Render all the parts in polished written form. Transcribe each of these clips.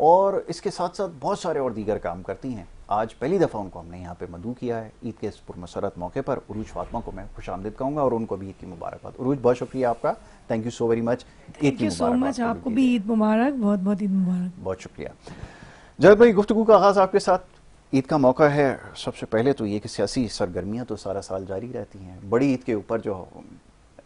اور اس کے ساتھ ساتھ بہت سارے اور دیگر کام کرتی ہیں. آج پہلی دفعہ ان کو ہم نے یہاں پہ مدعو کیا ہے. عید کے اس پرمسرت موقع پر عروج فاطمہ کو میں خوش آمدید کہوں گا اور ان کو بھی عید کی مبارکباد. عروج بہت شکریہ آپ کا, thank you so very much. Thank you so much, آپ کو بھی عید مبارک, بہت بہت عید مبارک. بہت شکریہ. جاوید بھائی, گفتگو کا آغاز آپ کے ساتھ. عید کا موقع ہے, سب سے پہلے تو یہ کہ سیاسی سرگرمیاں تو سارا سال جاری رہتی ہیں. بڑی عید کے اوپر جو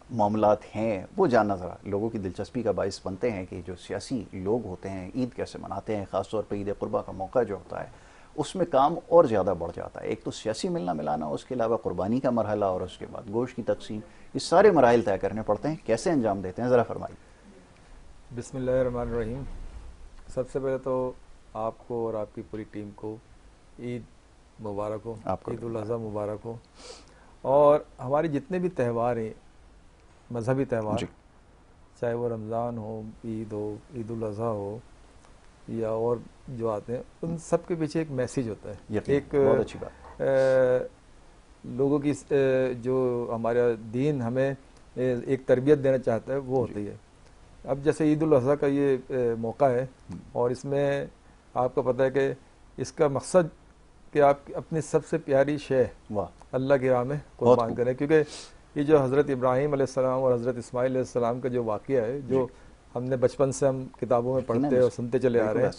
معاملات ہیں وہ جاننا ذرا لوگوں کی دلچسپی کا باعث بنتے ہیں کہ جو سیاسی لوگ ہوتے ہیں عید کیسے مناتے ہیں. خاص طور پہ عید قربہ کا موقع جو ہوتا ہے اس میں کام اور زیادہ بڑھ جاتا ہے. ایک تو سیاسی ملنا ملانا, اس کے علاوہ قربانی کا مرحلہ, اور اس کے بعد گوشت کی تقسیم. یہ سارے مراحل طے کرنے پڑتے ہیں. کیسے انجام دیتے ہیں, ذرا فرمائیے. بسم اللہ الرحمن الرحیم. سب سے پہلے تو آپ کو اور آپ کی پوری ٹیم کو عید مبارک ہو, عید الاضحیٰ مبارک ہو. اور ہمارے جتنے بھی تہوار ہیں, مذہبی تہوار, چاہے وہ رمضان ہو, عید ہو, عید الاضحیٰ ہو, یا اور جو آتے ہیں, ان سب کے پیچھے ایک میسیج ہوتا ہے. ایک بہت اچھی بات. لوگوں کی جو ہمارا دین ہمیں ایک تربیت دینا چاہتا ہے وہ ہوتی ہے. اب جیسے عید الاضحیٰ کا یہ موقع ہے, اور اس میں آپ کو پتہ ہے کہ اس کا مقصد کہ آپ اپنی سب سے پیاری شے اللہ کی راہ میں قربان کریں. کیونکہ یہ جو حضرت ابراہیم علیہ السلام اور حضرت اسماعیل علیہ السلام کا جو واقعہ ہے, جو ہم نے بچپن سے ہم کتابوں میں پڑھتے اور سنتے چلے آ رہے ہیں,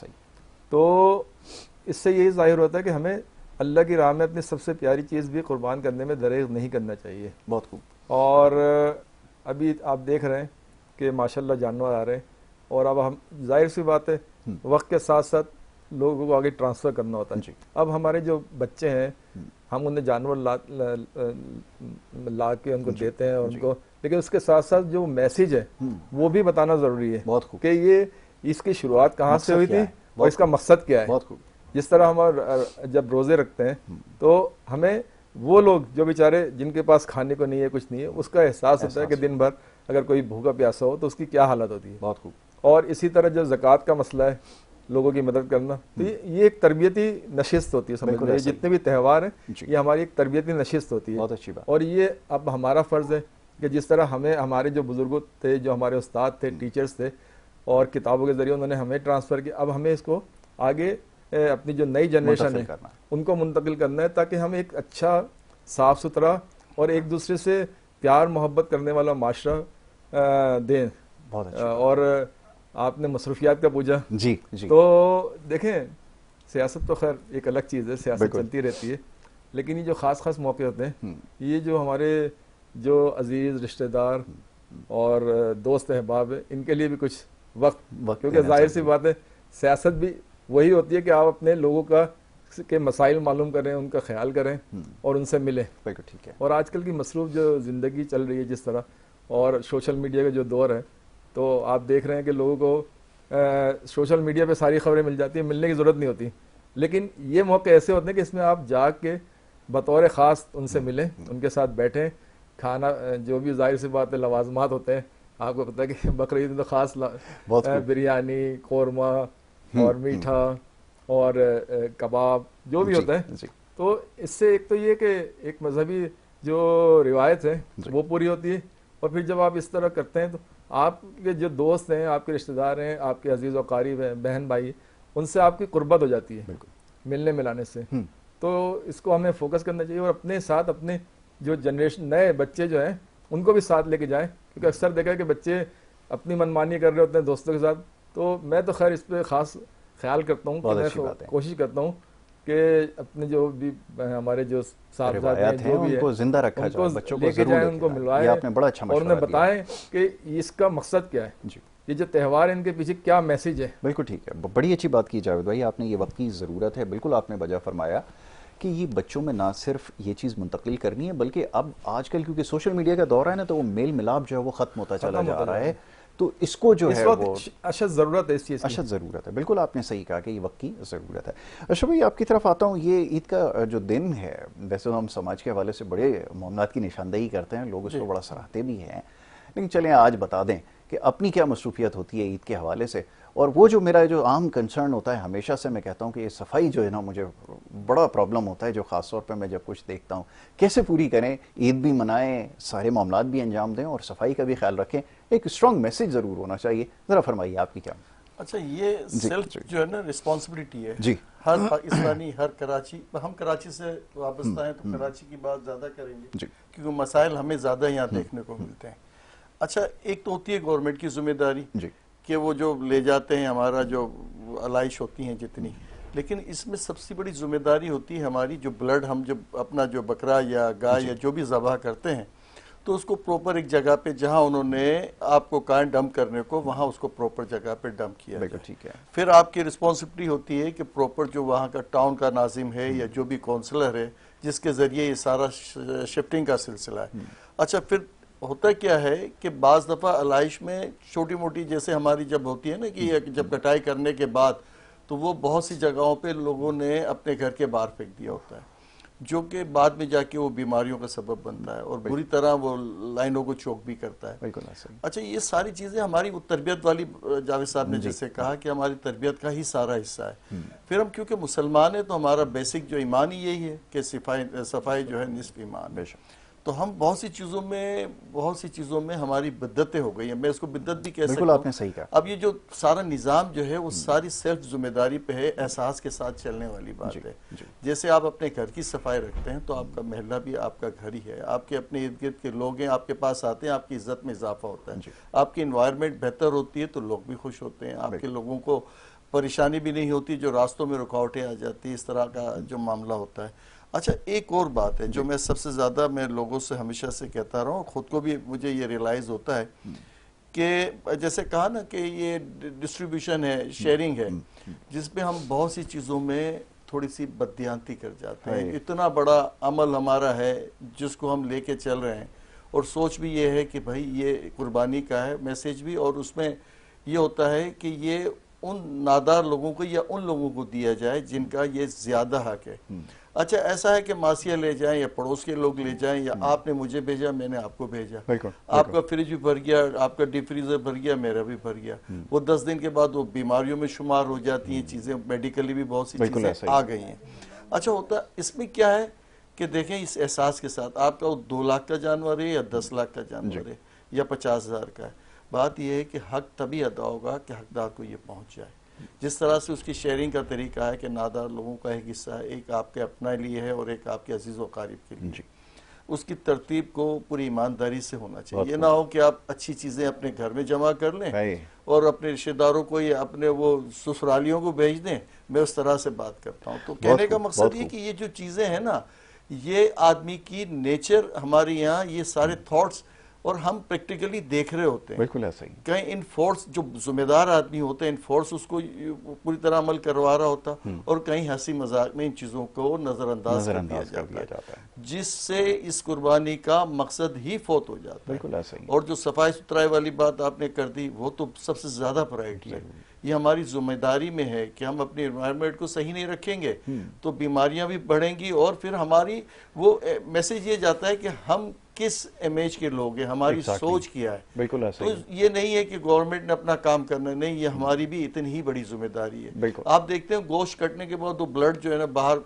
تو اس سے یہی ظاہر ہوتا ہے کہ ہمیں اللہ کی راہ میں اپنی سب سے پیاری چیز بھی قربان کرنے میں دریغ نہیں کرنا چاہیے. بہت خوب. اور ابھی آپ دیکھ رہے ہیں کہ ماشاءاللہ جانور آ رہے ہیں, اور اب ہم ظاہر سی بات ہے وقت کے ساتھ ساتھ لوگوں کو آگے ٹرانسفر کرنا ہوتا ہے. اب ہمارے جو بچے ہیں ہم انہیں جانور لا کے ان کو دیتے ہیں اور ان کو, لیکن اس کے ساتھ ساتھ جو میسیج ہے وہ بھی بتانا ضروری ہے کہ یہ اس کی شروعات کہاں سے ہوئی تھی اور اس کا مقصد کیا ہے. جس طرح ہم جب روزے رکھتے ہیں تو ہمیں وہ لوگ جو بیچارے جن کے پاس کھانے کو نہیں ہے, کچھ نہیں ہے, اس کا احساس ہوتا ہے کہ دن بھر اگر کوئی بھوکا پیاسا ہو تو اس کی کیا حالت ہوتی ہے. بہت خوب. اور اسی طرح جو زکوٰۃ کا مسئلہ ہے, لوگوں کی مدد کرنا, تو یہ ایک تربیتی نشست ہوتی ہے. سمجھ لیں جتنے بھی تہوار ہیں یہ ہماری ایک تربیتی نشست ہوتی ہے. بہت اچھی بات. اور یہ اب ہمارا فرض ہے کہ جس طرح ہمیں ہمارے جو بزرگ تھے, جو ہمارے استاد تھے, ٹیچرز تھے, اور کتابوں کے ذریعے انہوں نے ہمیں ٹرانسفر کیا, اب ہمیں اس کو آگے اپنی جو نئی جنریشن ہے ان کو منتقل کرنا ہے, تاکہ ہم ایک اچھا صاف ستھرا اور ایک دوسرے سے پیار محبت کرنے والا معاشرہ دیں. بہت اچھا. اور آپ نے مصروفیات کا پوچھا. جی. تو دیکھیں سیاست تو خیر ایک الگ چیز ہے, سیاست چلتی رہتی ہے, لیکن یہ جو خاص خاص موقع ہوتے ہیں, یہ جو ہمارے جو عزیز رشتہ دار اور دوست احباب ہیں, ان کے لیے بھی کچھ وقت, کیونکہ ظاہر سی بات ہے سیاست بھی وہی ہوتی ہے کہ آپ اپنے لوگوں کے مسائل معلوم کریں, ان کا خیال کریں اور ان سے ملیں. ٹھیک ہے. اور آج کل کی مصروف جو زندگی چل رہی ہے جس طرح, اور سوشل میڈیا کا جو دور ہے, تو آپ دیکھ رہے ہیں کہ لوگوں کو سوشل میڈیا پہ ساری خبریں مل جاتی ہیں, ملنے کی ضرورت نہیں ہوتی. لیکن یہ موقع ایسے ہوتے ہیں کہ اس میں آپ جا کے بطور خاص ان سے ملیں, ان کے ساتھ بیٹھیں, کھانا جو بھی ظاہر سی بات ہے لوازمات ہوتے ہیں, آپ کو پتہ ہے کہ بقرعید میں تو خاص بریانی, قورمہ اور میٹھا اور کباب جو بھی ہوتا ہے, تو اس سے ایک تو یہ کہ ایک مذہبی جو روایت ہے وہ پوری ہوتی ہے. اور پھر جب آپ اس طرح کرتے ہیں تو آپ کے جو دوست ہیں, آپ کے رشتہ دار ہیں, آپ کے عزیز و قریب ہیں, بہن بھائی, ان سے آپ کی قربت ہو جاتی ہے ملنے ملانے سے. تو اس کو ہمیں فوکس کرنا چاہیے, اور اپنے ساتھ اپنے جو جنریشن نئے بچے جو ہیں ان کو بھی ساتھ لے کے جائیں, کیونکہ اکثر دیکھا ہے کہ بچے اپنی منمانی کر رہے ہوتے ہیں دوستوں کے ساتھ. تو میں تو خیر اس پہ خاص خیال کرتا ہوں کہ میں کوشش کرتا ہوں کہ اپنے جو بھی ہمارے جو صاحبزادے ہیں جو بھی ان کو زندہ رکھا جائے, بچوں کو لے کے جائیں, ان کو ملوائیں اور انہیں بتائیں کہ اس کا مقصد کیا ہے, یہ جو تہوار ہے ان کے پیچھے کیا میسیج ہے. بالکل ٹھیک ہے. بڑی اچھی بات کی جاوید بھائی, آپ نے یہ وقت کی ضرورت ہے, بالکل آپ نے بجا فرمایا کہ یہ بچوں میں نہ صرف یہ چیز منتقل کرنی ہے, بلکہ اب آج کل کیونکہ سوشل میڈیا کا دور ہے نا, تو وہ میل ملاپ جو ہے وہ ختم ہوتا چلا جا رہا ہے. تو اس کو جو ہے وہ اشد ضرورت ہے, اس چیز کی اشد ضرورت ہے. بالکل آپ نے صحیح کہا کہ یہ وقت کی ضرورت ہے. اشرف بھائی آپ کی طرف آتا ہوں. یہ عید کا جو دن ہے, ویسے تو ہم سماج کے حوالے سے بڑے معاملات کی نشاندہی کرتے ہیں, لوگ اس کو بڑا سراہتے بھی ہیں, لیکن چلیں آج بتا دیں کہ اپنی کیا مصروفیت ہوتی ہے عید کے حوالے سے. اور وہ جو میرا جو عام کنسرن ہوتا ہے ہمیشہ سے, میں کہتا ہوں کہ یہ صفائی جو ہے نا مجھے بڑا پرابلم ہوتا ہے, جو خاص طور پہ میں جب کچھ دیکھتا ہوں. کیسے پوری کریں, عید بھی منائیں, سارے معاملات بھی انجام دیں اور صفائی کا بھی خیال رکھیں. ایک اسٹرانگ میسیج ضرور ہونا چاہیے, ذرا فرمائیے آپ کی کیا. اچھا یہ سیلف جو ہے نا رسپانسبلٹی ہے جی ہر پاکستانی، ہر کراچی، ہم کراچی سے وابستہ ہیں تو کراچی کی بات زیادہ کریں گے کیونکہ مسائل ہمیں زیادہ یہاں دیکھنے کو ملتے ہیں. اچھا ایک تو ہوتی ہے گورنمنٹ کی ذمہ داری کہ وہ جو لے جاتے ہیں ہمارا جو علائش ہوتی ہیں جتنی، لیکن اس میں سب سے بڑی ذمہ داری ہوتی ہے ہماری جو بلڈ ہم جب اپنا جو بکرا یا گائے یا جو بھی ذبح کرتے ہیں تو اس کو پروپر ایک جگہ پہ جہاں انہوں نے آپ کو کہا ڈمپ کرنے کو وہاں اس کو پروپر جگہ پہ ڈمپ کیا جائے. پھر آپ کی رسپانسبلٹی ہوتی ہے کہ پروپر جو وہاں کا ٹاؤن کا ناظم ہے یا جو بھی کونسلر ہے جس کے ذریعے یہ سارا شفٹنگ کا سلسلہ ہے. اچھا پھر ہوتا کیا ہے کہ بعض دفعہ علائش میں چھوٹی موٹی جیسے ہماری جب ہوتی ہے نا کہ جب کٹائی کرنے کے بعد تو وہ بہت سی جگہوں پہ لوگوں نے اپنے گھر کے باہر پھینک دیا ہوتا ہے جو کہ بعد میں جا کے وہ بیماریوں کا سبب بنتا ہے اور بری طرح وہ لائنوں کو چوک بھی کرتا ہے. اچھا یہ ساری چیزیں ہماری وہ تربیت والی جاوید صاحب نے جیسے کہا کہ ہماری تربیت کا ہی سارا حصہ ہے. پھر ہم کیونکہ مسلمان ہیں تو ہمارا بیسک جو ایمان ہی یہی ہے کہ صفائی جو ہے نصف ایمان. تو ہم بہت سی چیزوں میں ہماری بدعتیں ہو گئی ہیں. میں اس کو بدعت بھی کہہ سکتا ہوں. آپ نے صحیح کہا. اب یہ جو سارا نظام جو ہے وہ ساری سیلف ذمہ داری پہ ہے، احساس کے ساتھ چلنے والی بات ہے. جیسے آپ اپنے گھر کی صفائی رکھتے ہیں تو آپ کا محلہ بھی آپ کا گھر ہی ہے. آپ کے اپنے ارد گرد کے لوگ ہیں آپ کے پاس آتے ہیں، آپ کی عزت میں اضافہ ہوتا ہے. آپ کی انوائرمنٹ بہتر ہوتی ہے تو لوگ بھی خوش ہوتے ہیں. آپ کے لوگوں کو پریشانی بھی نہیں ہوتی جو راستوں میں رکاوٹیں آ جاتی، اس طرح کا جو معاملہ ہوتا ہے. اچھا ایک اور بات ہے جو میں سب سے زیادہ میں لوگوں سے ہمیشہ سے کہتا رہا ہوں، خود کو بھی مجھے یہ ریلائز ہوتا ہے کہ جیسے کہا نا کہ یہ ڈسٹریبیوشن ہے، شیئرنگ ہے، جس پہ ہم بہت سی چیزوں میں تھوڑی سی بددیانتی کر جاتے ہیں. اتنا بڑا عمل ہمارا ہے جس کو ہم لے کے چل رہے ہیں اور سوچ بھی یہ ہے کہ بھائی یہ قربانی کا ہے میسیج بھی، اور اس میں یہ ہوتا ہے کہ یہ ان نادار لوگوں کو یا ان لوگوں کو دیا جائے جن کا یہ زیادہ حق ہے. اچھا ایسا ہے کہ ماسیاں لے جائیں یا پڑوس کے لوگ لے جائیں یا آپ نے مجھے بھیجا میں نے آپ کو بھیجا، آپ کا فریج بھی بھر گیا، آپ کا ڈیپ فریزر بھر گیا، میرا بھی بھر گیا. وہ 10 دن کے بعد وہ بیماریوں میں شمار ہو جاتی ہیں چیزیں، میڈیکلی بھی بہت سی چیزیں آ گئی ہیں. اچھا ہوتا اس میں کیا ہے کہ دیکھیں اس احساس کے ساتھ آپ کا وہ 2 لاکھ کا جانور ہے یا 10 لاکھ کا جانور ہے یا 50,000 کا ہے، بات یہ ہے کہ حق تبھی ادا ہوگا کہ حقدار کو یہ پہنچ جائے. جس طرح سے اس کی شیئرنگ کا طریقہ ہے کہ نادار لوگوں کا ایک حصہ ہے، ایک آپ کے اپنے لیے ہے اور ایک آپ کے عزیز و قریب کے لیے. اس کی ترتیب کو پوری ایمانداری سے ہونا چاہیے. یہ نہ ہو کہ آپ اچھی چیزیں اپنے گھر میں جمع کر لیں اور اپنے رشتہ داروں کو یا اپنے وہ سسرالیوں کو بھیج دیں. میں اس طرح سے بات کرتا ہوں. تو کہنے کا مقصد یہ کہ یہ جو چیزیں ہیں نا، یہ آدمی کی نیچر ہمارے یہاں یہ سارے تھاٹس اور ہم پریکٹیکلی دیکھ رہے ہوتے ہیں. بالکل ایسا ہی. کہیں ان فورس جو ذمہ دار آدمی ہوتے ہیں ان فورس اس کو پوری طرح عمل کروا رہا ہوتا اور کہیں ہنسی مذاق میں ان چیزوں کو نظر انداز کر دیا جاتا ہے جس سے اس قربانی کا مقصد ہی فوت ہو جاتا ہے. بالکل ایسا ہی. اور جو صفائی ستھرائی والی بات آپ نے کر دی وہ تو سب سے زیادہ پرائرٹی ہے. یہ ہماری ذمہ داری میں ہے کہ ہم اپنی انوائرمنٹ کو صحیح نہیں رکھیں گے تو بیماریاں بھی بڑھیں گی اور پھر ہماری وہ میسیج یہ جاتا ہے کہ ہم کس امیج کے لوگ ہیں، ہماری سوچ کیا ہے. بالکل ایسا تو یہ نہیں ہے کہ گورنمنٹ نے اپنا کام کرنا نہیں، یہ ہماری بھی اتنی ہی بڑی ذمہ داری ہے. آپ دیکھتے ہیں گوشت کٹنے کے بعد وہ بلڈ جو ہے نا باہر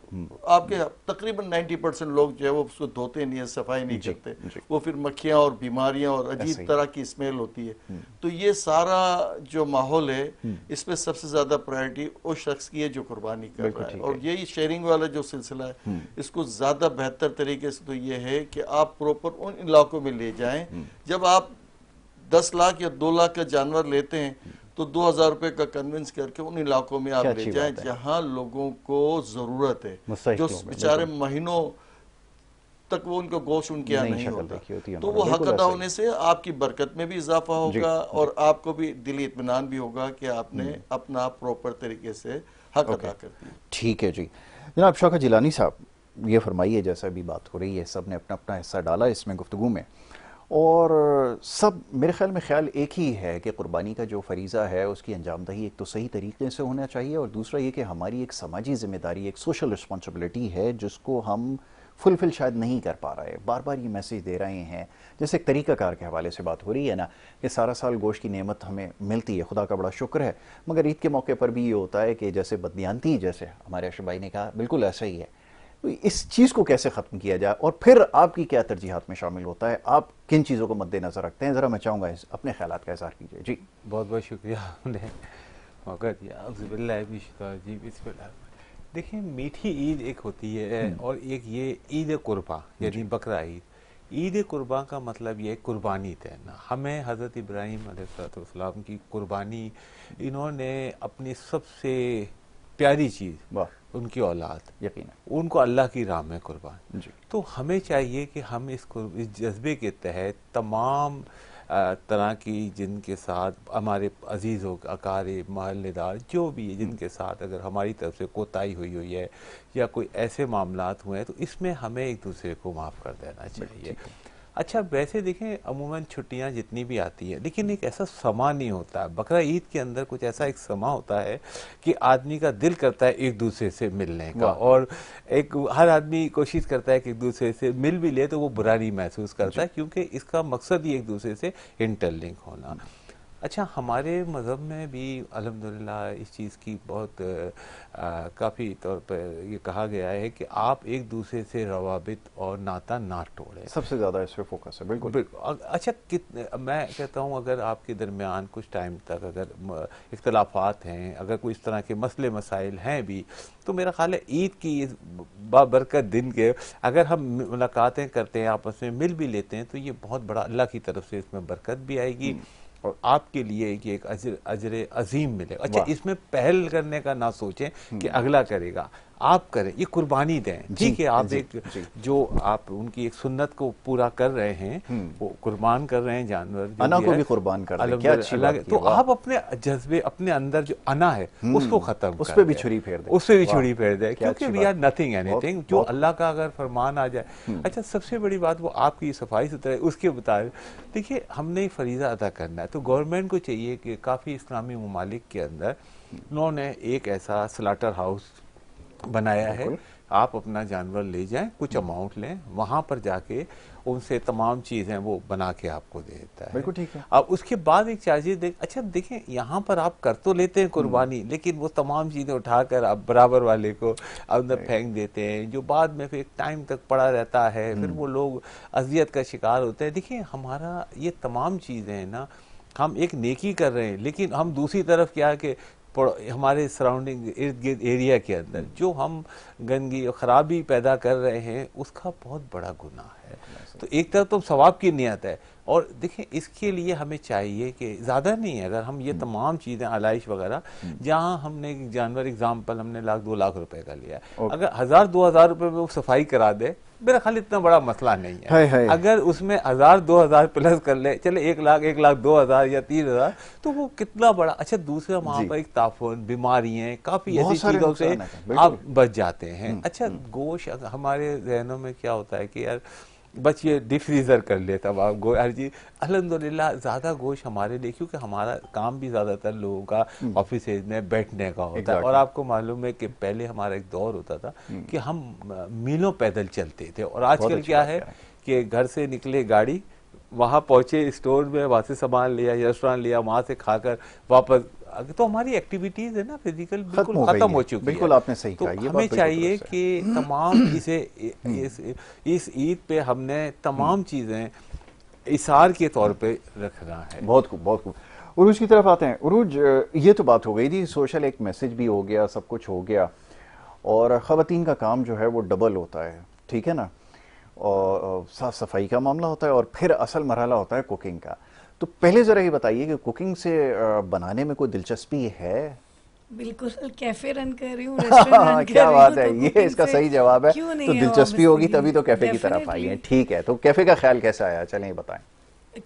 آپ کے تقریباً 90% لوگ جو ہے وہ اس کو دھوتے نہیں ہیں، صفائی نہیں کرتے. وہ پھر مکھیاں اور بیماریاں اور عجیب طرح کی اسمیل ہوتی ہے. تو یہ سارا جو ماحول ہے اس پہ سب سے زیادہ پرائرٹی اس شخص کی ہے جو قربانی کر رہا ہے. اور یہی شیئرنگ والا جو سلسلہ ہے اس کو زیادہ بہتر طریقے سے تو یہ ہے کہ آپ پروپر ان علاقوں میں لے جائیں. جب آپ 10 لاکھ یا 2 لاکھ کا جانور لیتے ہیں تو 2,000 روپے کا کنونس کر کے ان علاقوں میں آپ لے جائیں جہاں لوگوں کو ضرورت ہے، جو بیچارے مہینوں تک وہ ان کو گوشت ان کے یہاں نہیں ہوتا. تو وہ حق ادا ہونے سے آپ کی برکت میں بھی اضافہ ہوگا اور آپ کو بھی دلی اطمینان بھی ہوگا کہ آپ نے اپنا پروپر طریقے سے حق ادا کر دیا. ٹھیک ہے جی. جناب شوکت جیلانی صاحب یہ فرمائیے، جیسا بھی بات ہو رہی ہے سب نے اپنا اپنا حصہ ڈالا اس میں گفتگو میں، اور سب میرے خیال ایک ہی ہے کہ قربانی کا جو فریضہ ہے اس کی انجام دہی ایک تو صحیح طریقے سے ہونا چاہیے اور دوسرا یہ کہ ہماری ایک سماجی ذمہ داری، ایک سوشل رسپانسبلٹی ہے جس کو ہم فلفل شاید نہیں کر پا رہے. بار بار یہ میسیج دے رہے ہیں جیسے ایک طریقہ کار کے حوالے سے بات ہو رہی ہے نا کہ سارا سال گوشت کی نعمت ہمیں ملتی ہے، خدا کا بڑا شکر ہے، مگر عید کے موقع پر بھی یہ ہوتا ہے کہ جیسے بددیانتی، جیسے ہمارے اشرف بھائی نے کہا، بالکل ایسا ہی ہے. اس چیز کو کیسے ختم کیا جائے اور پھر آپ کی کیا ترجیحات میں شامل ہوتا ہے؟ آپ کن چیزوں کو مد نظر رکھتے ہیں؟ ذرا میں چاہوں گا اپنے خیالات کا اظہار کیجیے. جی بہت بہت شکریہ. دیکھیں میٹھی عید ایک ہوتی ہے اور ایک یہ عید قربا یعنی بقرہ عید. عید قربا کا مطلب یہ قربانی دینا. ہمیں حضرت ابراہیم علیہ السلام کی قربانی, انہوں نے اپنی سب سے پیاری چیز ان کی اولاد یقینا ان کو اللہ کی راہ میں قربان. تو ہمیں چاہیے کہ ہم اس جذبے کے تحت تمام طرح کی جن کے ساتھ ہمارے عزیز و اقارب محلے دار جو بھی جن کے ساتھ اگر ہماری طرف سے کوتاہی ہوئی ہے یا کوئی ایسے معاملات ہوئے ہیں تو اس میں ہمیں ایک دوسرے کو معاف کر دینا چاہیے. اچھا ویسے دیکھیں عموماً چھٹیاں جتنی بھی آتی ہیں لیکن ایک ایسا سما نہیں ہوتا. بقرہ عید کے اندر کچھ ایسا ایک سما ہوتا ہے کہ آدمی کا دل کرتا ہے ایک دوسرے سے ملنے کا, اور ایک ہر آدمی کوشش کرتا ہے کہ ایک دوسرے سے مل بھی لے تو وہ برا نہیں محسوس کرتا ہے کیونکہ اس کا مقصد ہی ایک دوسرے سے انٹر لنک ہونا. اچھا ہمارے مذہب میں بھی الحمدللہ اس چیز کی بہت کافی طور پر یہ کہا گیا ہے کہ آپ ایک دوسرے سے روابط اور ناتا نہ توڑیں. سب سے زیادہ اس پہ فوکس ہے. بالکل. اچھا میں کہتا ہوں اگر آپ کے درمیان کچھ ٹائم تک اگر اختلافات ہیں, اگر کوئی اس طرح کے مسئلے مسائل ہیں بھی, تو میرا خیال ہے عید کی بابرکت دن کے اگر ہم ملاقاتیں کرتے ہیں آپس میں مل بھی لیتے ہیں تو یہ بہت بڑا اللہ کی طرف سے اس میں برکت بھی آئے گی اور آپ کے لیے ایک اجر عظیم ملے گا. اچھا اس میں پہل کرنے کا نہ سوچیں کہ اگلا کرے گا, آپ کریں, یہ قربانی دیں. ٹھیک ہے آپ ایک جو آپ ان کی ایک سنت کو پورا کر رہے ہیں, وہ قربان کر رہے ہیں جانور, انا کو بھی قربان کر دیں, کیا اچھی بات ہے. تو آپ اپنے جذبے اپنے اندر جو انا ہے اس کو ختم کر دیں, اس پہ بھی چھری پھیر دیں, اس پہ بھی چھری پھیر دیں, کیونکہ we are nothing anything. جو اللہ کا اگر فرمان آ جائے. اچھا سب سے بڑی بات وہ آپ کی صفائی ستھرائی اس کے مطابق دیکھیے ہم نے فریضہ ادا کرنا ہے. تو گورنمنٹ کو چاہیے کہ کافی اسلامی ممالک کے اندر انہوں نے ایک ایسا سلاٹر ہاؤس بنایا ہے, آپ اپنا جانور لے جائیں, کچھ اماؤنٹ لیں, وہاں پر جا کے ان سے تمام چیزیں وہ بنا کے آپ کو دیتا ہے. بالکل ٹھیک ہے. اب اس کے بعد ایک چارجز اچھا دیکھیں یہاں پر آپ کر تو لیتے ہیں قربانی, لیکن وہ تمام چیزیں اٹھا کر آپ برابر والے کو اندر پھینک دیتے ہیں, جو بعد میں پھر ایک ٹائم تک پڑا رہتا ہے, پھر وہ لوگ اذیت کا شکار ہوتے ہیں. دیکھیں ہمارا یہ تمام چیزیں ہیں نا, ہم ایک نیکی کر رہے ہیں لیکن ہم دوسری طرف کیا کہ ہمارے سراؤنڈنگ ارد گرد ایریا کے اندر جو ہم گندگی اور خرابی پیدا کر رہے ہیں اس کا بہت بڑا گناہ ہے. تو ایک طرف تو ثواب کی نیت ہے, اور دیکھیں اس کے لیے ہمیں چاہیے کہ زیادہ نہیں ہے, اگر ہم یہ تمام چیزیں آلائش وغیرہ جہاں ہم نے جانور اگزامپل ہم نے 1,00,000 2 لاکھ روپے کا لیا ہے, اگر 1,000-2,000 روپے میں وہ صفائی کرا دے میرا خیال اتنا بڑا مسئلہ نہیں ہے. اگر اس میں 1,000-2,000 پلس کر لے, چلے 1,00,000-1,02,000 یا 3,000 تو وہ کتنا بڑا. اچھا دوسرا وہاں پر ایک تعفن, بیماریاں, کافی ایسی چیزوں سے آپ بچ جاتے ہیں. اچھا گوشت ہمارے ذہنوں میں کیا ہوتا ہے کہ یار بس یہ ڈی فریزر کر لیتا ہر چیز. الحمدللہ زیادہ گوشت ہمارے لیے, کیونکہ ہمارا کام بھی زیادہ تر لوگوں کا آفیسز میں بیٹھنے کا ہوتا ہے, اور آپ کو معلوم ہے کہ پہلے ہمارا ایک دور ہوتا تھا کہ ہم میلوں پیدل چلتے تھے, اور آج کل کیا ہے کہ گھر سے نکلے گاڑی, وہاں پہنچے اسٹور میں, وہاں سے سامان لیا, ریسٹورانٹ لیا, وہاں سے کھا کر واپس. تو ہماری ایکٹیویٹیز ہے نا فزیکل بالکل ختم ہو چکی ہے. بالکل آپ نے صحیح کہا. تو ہمیں چاہیے کہ تمام اسے اس عید پہ ہم نے تمام چیزیں اثار کے طور پہ رکھنا ہے. بہت خوب, بہت خوب. عروج کی طرف آتے ہیں. عروج یہ تو بات ہو گئی تھی, سوشل ایک میسج بھی ہو گیا, سب کچھ ہو گیا, اور خواتین کا کام جو ہے وہ ڈبل ہوتا ہے, ٹھیک ہے نا, اور صاف صفائی کا معاملہ ہوتا ہے, اور پھر اصل مرحلہ ہوتا ہے کوکنگ کا. تو پہلے ذرا یہ بتائیے کہ کوکنگ سے بنانے میں کوئی دلچسپی ہے؟ بالکل, کیفے رن کر رہی ہوں, ریسٹورنٹ رن کر رہی ہوں. کیا بات ہے, یہ اس کا صحیح جواب ہے. تو دلچسپی ہوگی تبھی تو کیفے کی طرف آئی ہیں. ٹھیک ہے, تو کیفے کا خیال کیسا آیا, چلیں بتائیں.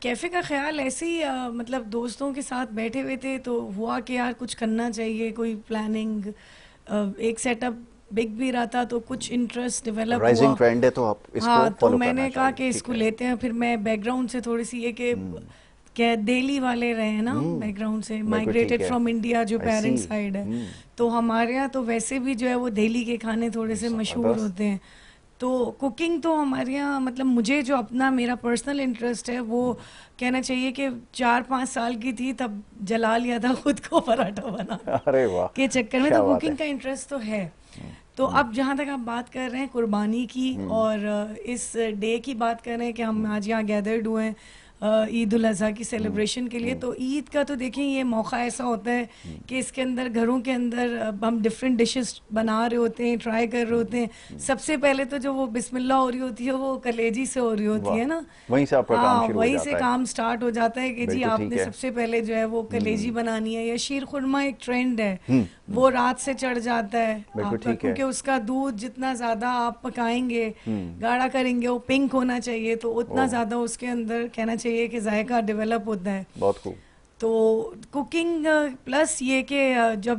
کیفے کا خیال ایسے ہی مطلب دوستوں کے ساتھ بیٹھے ہوئے تھے تو ہوا کہ یار کچھ کرنا چاہیے, کوئی پلاننگ, ایک سیٹ اپ بک بھی رہا تھا تو کچھ انٹرسٹ ڈیولپ ہوا. رائزنگ ٹرینڈ ہے تو آپ اس کو فالو کرنا چاہیے. تو میں نے کہا کہ اس کو لیتے ہیں. پھر میں بیک گراؤنڈ سے تھوڑی سی یہ کہ دہلی والے رہے ہیں نا, بیک گراؤنڈ سے مائگریٹڈ فرام انڈیا, جو پیرنٹ سائڈ ہے, تو ہمارے یہاں تو ویسے بھی جو ہے وہ دہلی کے کھانے تھوڑے سے مشہور ہوتے ہیں. تو کوکنگ تو ہمارے یہاں مطلب مجھے جو اپنا میرا پرسنل انٹرسٹ ہے وہ کہنا چاہیے کہ 4-5 سال کی تھی تب جلا لیا تھا خود کو پراٹھا بنا کے چکر میں. تو کوکنگ کا انٹرسٹ تو ہے. تو اب جہاں تک آپ بات کر رہے ہیں قربانی کی اور اس ڈے کی بات کر رہے ہیں کہ ہم آج یہاں گیدرڈ ہوئے ہیں, عید الاضحیٰ کی سیلیبریشن کے لیے. تو عید کا تو دیکھیں یہ موقع ایسا ہوتا ہے کہ اس کے اندر گھروں کے اندر ہم ڈفرینٹ ڈشز بنا رہے ہوتے ہیں, ٹرائی کر رہے ہوتے ہیں. سب سے پہلے تو جو وہ بسم اللہ ہو رہی ہوتی ہے وہ کلیجی سے ہو رہی ہوتی ہے نا, وہیں سے آپ کا کام شروع ہو وہیں جاتا سے ہے, کام سٹارٹ ہو جاتا ہے کہ جی آپ نے سب سے پہلے جو ہے وہ کلیجی بنانی ہے. یا شیر خورما ایک ٹرینڈ ہے, وہ رات سے چڑھ جاتا ہے کیونکہ اس کا دودھ جتنا زیادہ آپ پکائیں گے, گاڑھا کریں گے, وہ پنک ہونا چاہیے, تو اتنا زیادہ اس کے اندر کہنا چاہیے کہ ذائقہ ڈیولپ ہوتا ہے. بہت خوب. تو کوکنگ پلس یہ کہ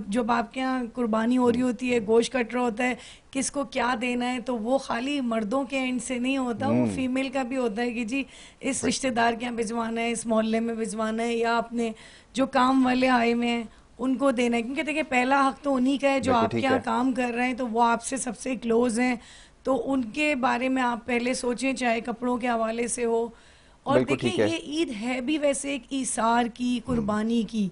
جب آپ کے یہاں قربانی ہو رہی ہوتی ہے, گوشت کٹ رہا ہوتا ہے, کس کو کیا دینا ہے, تو وہ خالی مردوں کے اینڈ سے نہیں ہوتا, وہ فیمیل کا بھی ہوتا ہے کہ جی اس رشتہ دار کے یہاں بھجوانا ہے, اس محلے میں بھجوانا ہے, یا اپنے جو کام والے آئے ہوئے ہیں ان کو دینا ہے. کیونکہ دیکھیں پہلا حق تو انہی کا ہے جو آپ کے یہاں کام کر رہے ہیں, تو وہ آپ سے سب سے کلوز ہیں, تو ان کے بارے میں آپ پہلے سوچیں, چاہے کپڑوں کے حوالے سے ہو. اور دیکھیں یہ عید ہے بھی ویسے ایک ایثار کی, قربانی کی,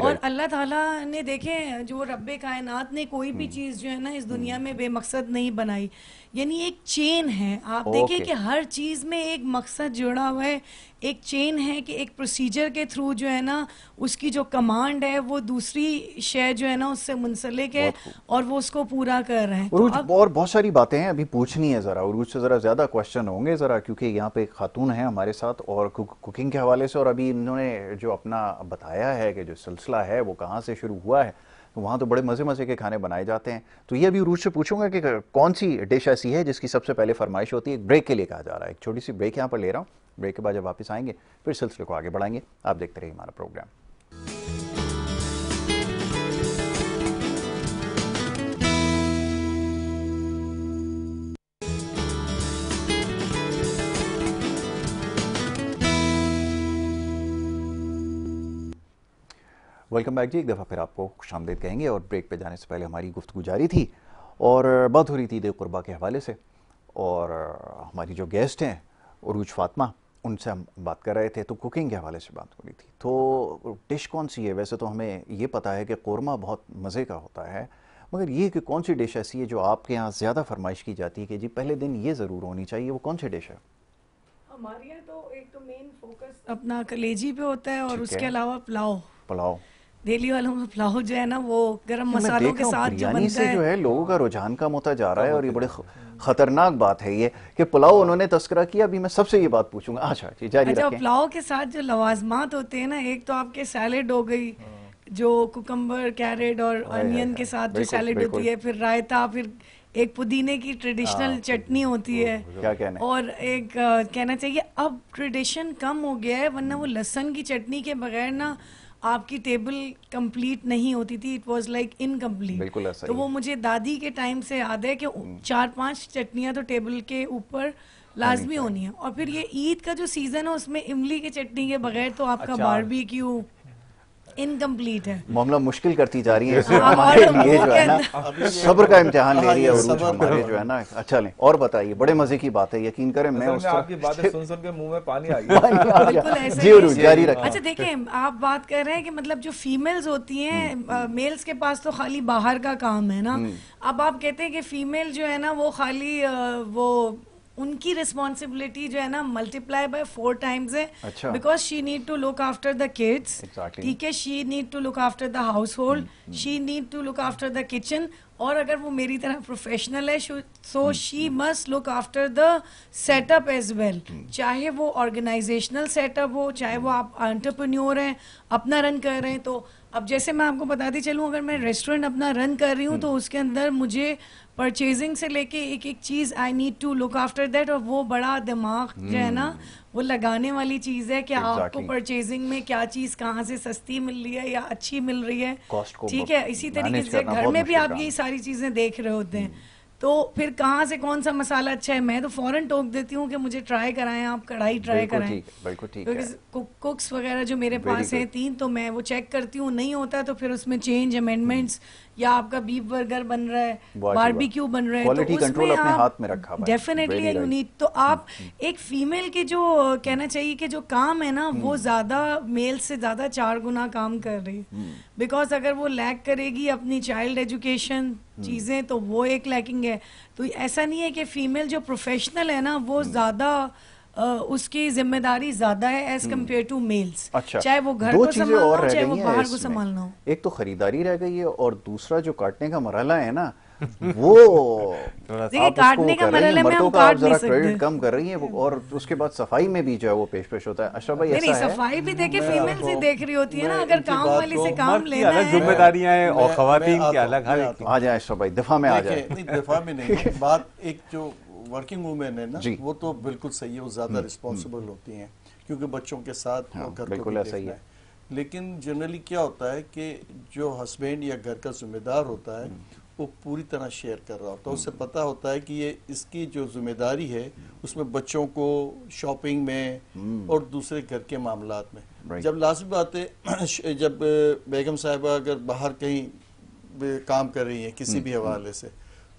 اور اللہ تعالیٰ نے دیکھیں جو رب کائنات نے کوئی بھی چیز جو ہے نا اس دنیا میں بے مقصد نہیں بنائی, یعنی ایک چین ہے. آپ دیکھیں کہ ہر چیز میں ایک مقصد جڑا ہوا ہے, ایک چین ہے کہ ایک پروسیجر کے تھرو جو ہے نا اس کی جو کمانڈ ہے وہ دوسری شے جو ہے نا اس سے منسلک ہے اور وہ اس کو پورا کر رہے ہیں. اور بہت ساری باتیں ہیں ابھی پوچھنی ہے, ذرا عروج سے ذرا زیادہ کوشچن ہوں گے ذرا, کیونکہ یہاں پہ ایک خاتون ہیں ہمارے ساتھ اور کوکنگ کے حوالے سے, اور ابھی انہوں نے جو اپنا بتایا ہے کہ جو سلسلہ ہے وہ کہاں سے شروع ہوا ہے, وہاں تو بڑے مزے کے کھانے بنائے جاتے ہیں. تو یہ ابھی عروج سے پوچھوں گا کہ کون سی ڈش ایسی ہے جس کی سب سے پہلے فرمائش ہوتی ہے. ایک بریک کے لیے کہا جا رہا ہے, ایک چھوٹی سی بریک یہاں پر لے رہا ہوں, بریک کے بعد جب واپس آئیں گے پھر سلسلے کو آگے بڑھائیں گے. آپ دیکھتے رہیے ہمارا پروگرام. ویلکم بیک جی, ایک دفعہ پھر آپ کو خوش آمدید کہیں گے. اور بریک پہ جانے سے پہلے ہماری گفتگو جاری تھی اور بات ہو رہی تھی عید قربہ کے حوالے سے, اور ہماری جو گیسٹ ہیں عروج فاطمہ, ان سے ہم بات کر رہے تھے, تو کوکنگ کے حوالے سے بات ہو رہی تھی. تو ڈش کون سی ہے؟ ویسے تو ہمیں یہ پتہ ہے کہ قورمہ بہت مزے کا ہوتا ہے, مگر یہ کہ کون سی ڈش ایسی ہے جو آپ کے یہاں زیادہ فرمائش کی جاتی ہے کہ جی پہلے دن یہ ضرور ہونی چاہیے, وہ کون سی ڈش ہے؟ ہمارے یہاں تو ایک تو مین فوکس اپنا کلیجی پہ ہوتا ہے, اور اس کے علاوہ پلاؤ. دہلی والوں میں پلاؤ جو ہے نا وہ گرم مسالوں کے ساتھ جو بنتا ہے, جو ہے لوگوں کا رجحان کم ہوتا جا رہا ہے, اور یہ بڑے خطرناک بات ہے یہ کہ پلاؤ انہوں نے تذکرہ کیا. ابھی میں سب سے یہ بات پوچھوں گا. اچھا جی جاری رکھیں. پلاؤ کے ساتھ جو لوازمات ہوتے ہیں نا, ایک تو آپ کے سیلیڈ ہو گئی جو کوکمبر, کیرٹ اور انین کے ساتھ جو سیلیڈ ہوتی ہے, پھر رائتا, پھر ایک پودینے کی ٹریڈیشنل چٹنی ہوتی ہے, اور ایک کہنا چاہیے اب ٹریڈیشن کم ہو گیا ہے, ورنہ وہ لہسن کی چٹنی کے بغیر نا آپ کی ٹیبل کمپلیٹ نہیں ہوتی تھی, اٹ واز لائک انکمپلیٹ. تو وہ مجھے دادی کے ٹائم سے یاد ہے کہ 4-5 چٹنیاں تو ٹیبل کے اوپر لازمی ہونی ہے. اور پھر یہ عید کا جو سیزن ہے اس میں املی کی چٹنی کے بغیر تو آپ کا باربیکیو انکمپلیٹ ہے. معاملہ مشکل کرتی جا رہی ہیں ہمارے لیے, جو ہے نا صبر کا امتحان لے رہی ہے عروج ہمارے جو ہے نا. اچھا لیں اور بتائیے, بڑے مزے کی بات ہے, یقین کریں میں آپ کی باتیں سن کے منہ میں پانی آ گیا. جی عروج جاری رکھیں. اچھا دیکھیں, آپ بات کر رہے ہیں کہ مطلب جو فیمیلز ہوتی ہیں, میلز کے پاس تو خالی باہر کا کام ہے نا. اب آپ کہتے ہیں کہ فیمیل جو ہے نا وہ خالی وہ ان کی ریسپانسبلٹی جو ہے نا ملٹیپلائی بائی 4 ٹائمز ہے, because she need to look after the kids, ٹھیک ہے, she need to look after the household, she need to look after the kitchen, اور اگر وہ میری طرح پروفیشنل ہے so she must look after the setup as well, چاہے وہ آرگنائزیشنل سیٹ اپ ہو, چاہے وہ آپ انٹرپرینیور ہیں اپنا رن کر رہے ہیں. تو اب جیسے میں آپ کو بتاتی چلوں, اگر میں ریسٹورینٹ اپنا رن کر رہی ہوں تو اس کے اندر مجھے پرچیزنگ سے لے کے ایک چیز I need to look after that, اور وہ بڑا دماغ جو ہے نا وہ لگانے والی چیز ہے کہ آپ کو پرچیزنگ میں کیا چیز کہاں سے سستی مل رہی ہے یا اچھی مل رہی ہے, ٹھیک ہے. اسی طریقے سے گھر میں بھی آپ یہی ساری چیزیں دیکھ رہے ہوتے ہیں, تو پھر کہاں سے کون سا مسالہ اچھا ہے, میں تو فوراً ٹوک دیتی ہوں کہ مجھے ٹرائی کرائیں, آپ کڑھائی ٹرائی کرائیں. کوکس وغیرہ جو میرے پاس ہیں 3, تو میں وہ چیک کرتی ہوں, نہیں ہوتا تو پھر اس میں چینج امینڈمنٹس, یا آپ کا بیف برگر بن رہا ہے, باربیکیو بن رہا ہے, تو اس میں آپ ڈیفینیٹلی یو نیڈ. تو آپ ایک فیمیل کے جو کہنا چاہیے کہ جو کام ہے نا وہ زیادہ میل سے زیادہ 4 گنا کام کر رہی ہے, بیکاز اگر وہ لیک کرے گی اپنی چائلڈ ایجوکیشن چیزیں تو وہ ایک لیکنگ ہے. تو ایسا نہیں ہے کہ فیمیل جو پروفیشنل ہے نا وہ زیادہ اس کی ذمہ داری زیادہ ہے ایز کمپیئر ٹو میلز. اچھا چاہے وہ گھر دو کو چیزیں سنبھالنا اور ہو رہ چاہے گئی وہ ہیں باہر اس کو میں. سنبھالنا ہو. ایک تو خریداری رہ گئی ہے اور دوسرا جو کاٹنے کا مرحلہ ہے نا وہ دیکھیں کاٹنے کا مرحلے میں ہم آپ کاٹ ذرا نہیں سکتے. کریڈٹ کم کر رہی ہیں اور اس کے بعد صفائی میں بھی جو ہے وہ پیش ہوتا ہے. اشرف بھائی نہیں ایسا ہے صفائی بھی دیکھیں فیمیلز ہی دیکھ رہی ہوتی ہے نا, اگر کام والی سے کام مرد کی لینا الگ ہے. ذمہ داریاں ہیں اور خواتین کی الگ. ہر ایک آ جائیں اشرف بھائی دفاع میں آ جائیں. نہیں دفاع میں نہیں, بات ایک جو ورکنگ وومن ہے نا وہ تو بالکل صحیح ہے, وہ زیادہ رسپانسبل ہوتی ہیں کیونکہ بچوں کے ساتھ اور گھر کو بھی دیکھنا ہے. لیکن جنرلی کیا ہوتا ہے کہ جو ہسبینڈ یا گھر کا ذمہ دار ہوتا ہے وہ پوری طرح شیئر کر رہا ہوتا ہے, اسے پتہ ہوتا ہے کہ یہ اس کی جو ذمہ داری ہے اس میں بچوں کو شاپنگ میں اور دوسرے گھر کے معاملات میں. جب لازمی بات ہے جب بیگم صاحبہ اگر باہر کہیں کام کر رہی ہیں کسی بھی حوالے سے